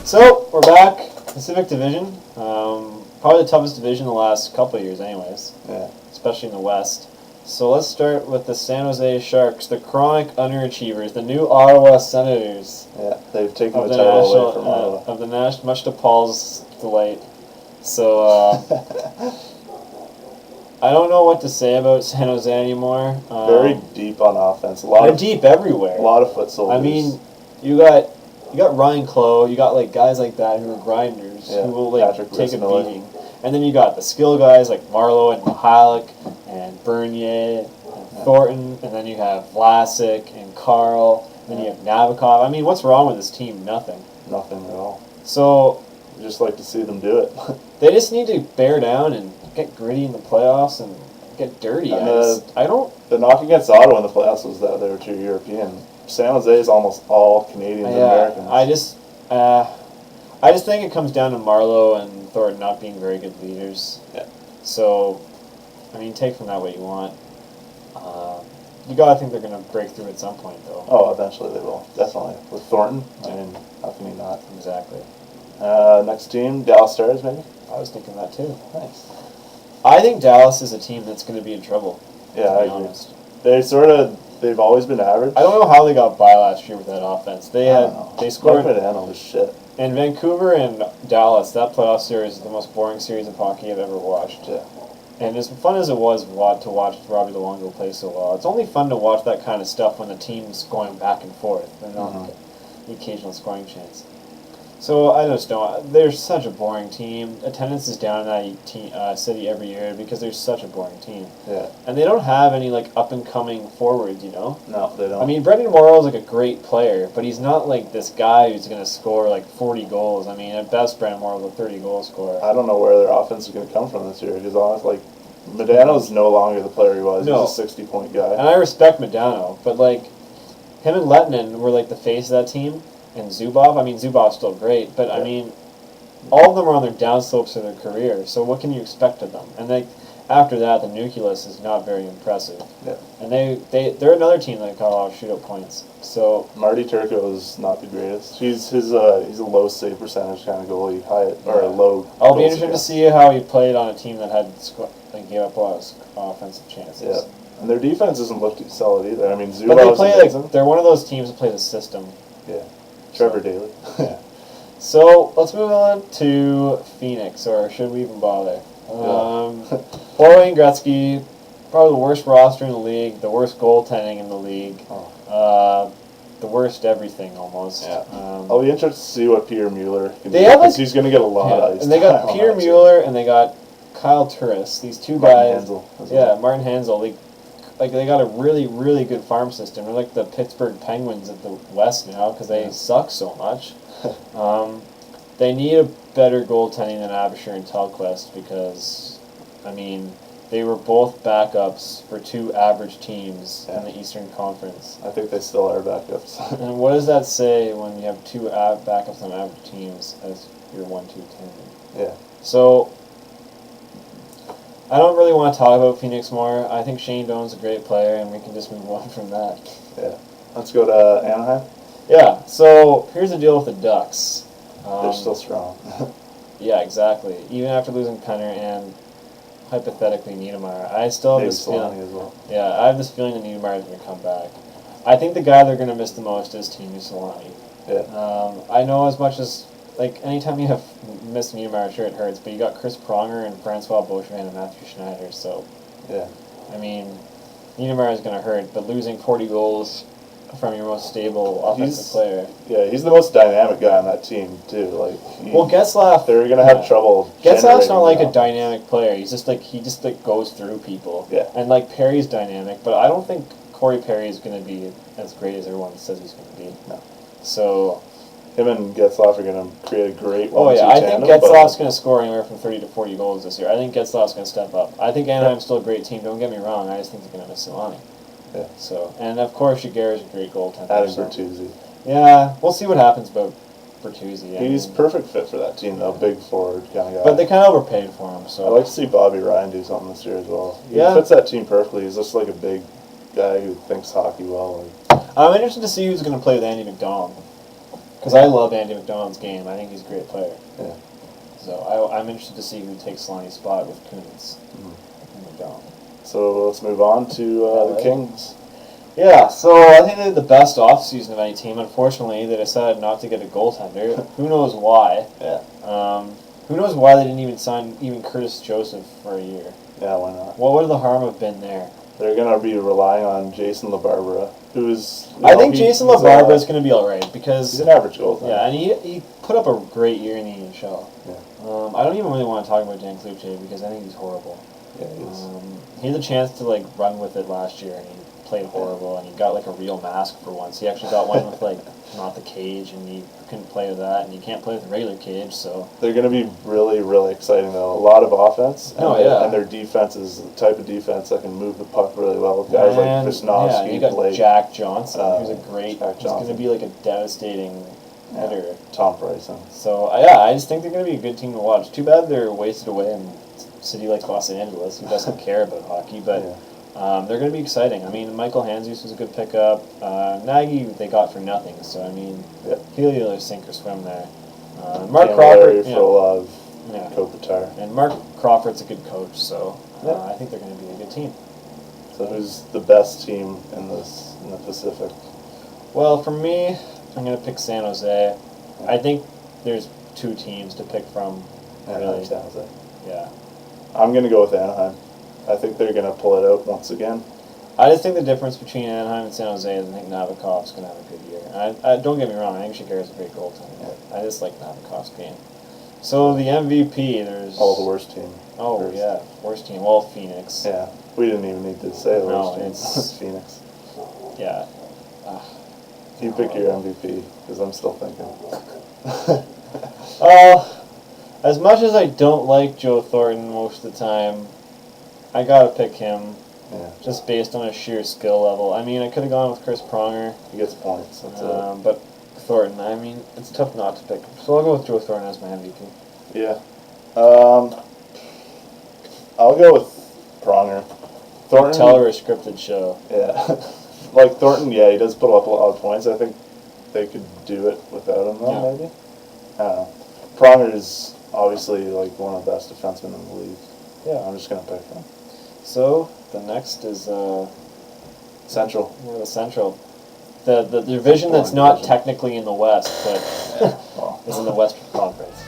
So, we're back. Pacific Division. Probably the toughest division in the last couple of years anyways. Yeah. Especially in the West. So let's start with the San Jose Sharks, the chronic underachievers, the new Ottawa Senators. Yeah, they've taken the title away from Ottawa. Of the much to Paul's delight. So, I don't know what to say about San Jose anymore. Very deep on offense. They're deep everywhere. A lot of foot soldiers. I mean, you got Ryan Clough, you got like guys like that who are grinders who will like take a beating. And then you got the skill guys like Marleau and Mihalik and Bernier and Thornton, and then you have Vlasic and Carl, and then you have Nabokov. I mean, what's wrong with this team? Nothing. Nothing at all. So I just like to see them do it. They just need to bear down and get gritty in the playoffs and get dirty. And the knock against Ottawa in the playoffs was that they were too European. San Jose is almost all Canadians and Americans. I just think it comes down to Marleau and Thornton not being very good leaders. Yeah. So, I mean, take from that what you want. You gotta think they're gonna break through at some point, though. Oh, eventually they will. Definitely. With Thornton, I mean, how can he not? Exactly. Next team, Dallas Stars, maybe? I was thinking that too. Nice. I think Dallas is a team that's going to be in trouble. Yeah, I agree. Honest. They've always been average. I don't know how they got by last year with that offense. They scored. Mark Medano was shit. And Vancouver and Dallas, that playoff series is the most boring series of hockey I've ever watched. Yeah. And as fun as it was to watch Robbie Luongo play so well, it's only fun to watch that kind of stuff when the team's going back and forth and not the occasional scoring chance. So I just don't. They're such a boring team. Attendance is down in that city every year because they're such a boring team. Yeah. And they don't have any like up and coming forwards, you know. No, they don't. I mean, Brendan Morrow is like a great player, but he's not like this guy who's going to score like 40 goals. I mean, at best, Brendan Morrow is a 30-goal scorer. I don't know where their offense is going to come from this year. Because honestly, Medano's no longer the player he was. No. He's a 60-point guy. And I respect Medano, but like him and Lettinen were like the face of that team. And Zubov, I mean, Zubov's still great, but I mean, all of them are on their downslopes of their career, so what can you expect of them? And after that, the nucleus is not very impressive. Yeah. And they're another team that got a lot of shootout points. So Marty Turco is not the greatest. He's a low save percentage kind of goalie, a low. I'll be interested to see how he played on a team that gave up a lot of offensive chances. Yeah. And their defense doesn't look too solid either. I mean, Zubov's but they play they're one of those teams that plays a system. Yeah. Trevor Daley. Yeah. So let's move on to Phoenix, or should we even bother? Poor Wayne Gretzky, probably the worst roster in the league, the worst goaltending in the league, the worst everything almost. Yeah. I'll be interested to see what Peter Mueller can do, because he's going to get a lot of ice. And they got Peter Mueller and they got Kyle Turris. These two guys. Martin Hanzal. They got a really, really good farm system. They're like the Pittsburgh Penguins of the West now because they suck so much. They need a better goaltending than Abisher and Tellquist because, I mean, they were both backups for two average teams in the Eastern Conference. I think they still are backups. And what does that say when you have two backups on average teams as your 1-2 tandem? Yeah. So I don't really want to talk about Phoenix more. I think Shane Doan's a great player, and we can just move on from that. Yeah. Let's go to Anaheim. Yeah, so here's the deal with the Ducks. They're still strong. Yeah, exactly. Even after losing Penner and, hypothetically, Niedermayer, I still have this feeling. As well. Yeah, I have this feeling that Niedermayer is going to come back. I think the guy they're going to miss the most is Teemu Solani. Yeah. I know as much as... anytime you have missed Niedermayer, sure it hurts, but you got Chris Pronger and Francois Beauchemin and Matthew Schneider, so... Yeah. I mean, Niedermayer is going to hurt, but losing 40 goals from your most stable offensive player... Yeah, he's the most dynamic guy on that team, too. Getzlaf... They're going to have trouble... Getzlaf's not like a dynamic player. He just goes through people. Yeah. And, Perry's dynamic, but I don't think Corey Perry is going to be as great as everyone says he's going to be. No. So... Him and Getzlaf are going to create a great 1-2 tandem. Oh, yeah, I think Getzlaf's going to score anywhere from 30 to 40 goals this year. I think Getzlaf's going to step up. I think Anaheim's still a great team, don't get me wrong. I just think they're going to miss Solani. Yeah. So, and of course, Jaguar's a great goaltender. Adding Bertuzzi. Yeah, we'll see what happens about Bertuzzi. He's perfect fit for that team, though. Big forward kind of guy. But they kind of overpaid for him, so... I'd like to see Bobby Ryan do something this year as well. He fits that team perfectly. He's just like a big guy who thinks hockey well. I'm interested to see who's going to play with Andy McDonald. Because I love Andy McDonald's game. I think he's a great player. Yeah. So I'm interested to see who takes Lonnie's spot with Kuntz and McDonald. So let's move on to the Kings. Yeah, so I think they had the best offseason of any team. Unfortunately, they decided not to get a goaltender. Who knows why? Yeah. Who knows why they didn't even sign even Curtis Joseph for a year? Yeah, why not? What would the harm have been there? They're going to be relying on Jason LaBarbera, who's... I think Jason LaBarbera is going to be all right because... He's an average goaltender. Yeah, and he put up a great year in the NHL. Yeah. I don't even really want to talk about Dan Cloutier because I think he's horrible. Yeah, he is. He had the chance to, like, run with it last year, and he played horrible, and he got, like, a real mask for once. He actually got one with, like, not the cage, and he couldn't play with that, and you can't play with the regular cage, so... They're going to be really, really exciting, though. A lot of offense. And their defense is the type of defense that can move the puck really well. With guys like Krasnovsky, yeah, and you got Blake, Jack Johnson, who's a great... He's going to be, like, a devastating hitter. Tom Bryson. So, I just think they're going to be a good team to watch. Too bad they're wasted away in a city like Los Angeles, who doesn't care about hockey, but... Yeah. They're going to be exciting. I mean, Michael Handzus was a good pickup. Nagy they got for nothing, so I mean, he'll either sink or swim there. Mark Crawford for a lot of Kopitar. And Mark Crawford's a good coach, so I think they're going to be a good team. So who's the best team in the Pacific? Well, for me, I'm going to pick San Jose. Yeah. I think there's two teams to pick from. Really. San Jose. Yeah. I'm going to go with Anaheim. I think they're going to pull it out once again. I just think the difference between Anaheim and San Jose is I think Nabokov's going to have a good year. I don't get me wrong, I think Shigeru's a great goaltender, but I just like Nabokov's game. So the MVP, there's... Oh, the worst team. Oh, yeah, worst team. Well, Phoenix. Yeah, we didn't even need to say the worst team. It's Phoenix. Yeah. You pick your MVP, because I'm still thinking. As much as I don't like Joe Thornton most of the time, I gotta pick him, just based on his sheer skill level. I mean, I could have gone with Chris Pronger. He gets points. That's it. But Thornton, I mean, it's tough not to pick him. So I'll go with Joe Thornton as my MVP. Yeah. I'll go with Pronger. Thornton. Tell her a scripted show. Yeah. Like Thornton, he does put up a lot of points. I think they could do it without him, though, maybe. I don't know. Pronger is obviously like one of the best defensemen in the league. Yeah, I'm just gonna pick him. So the next is Central. Yeah, the Central. The division that's not technically in the West, but is in the Western Conference.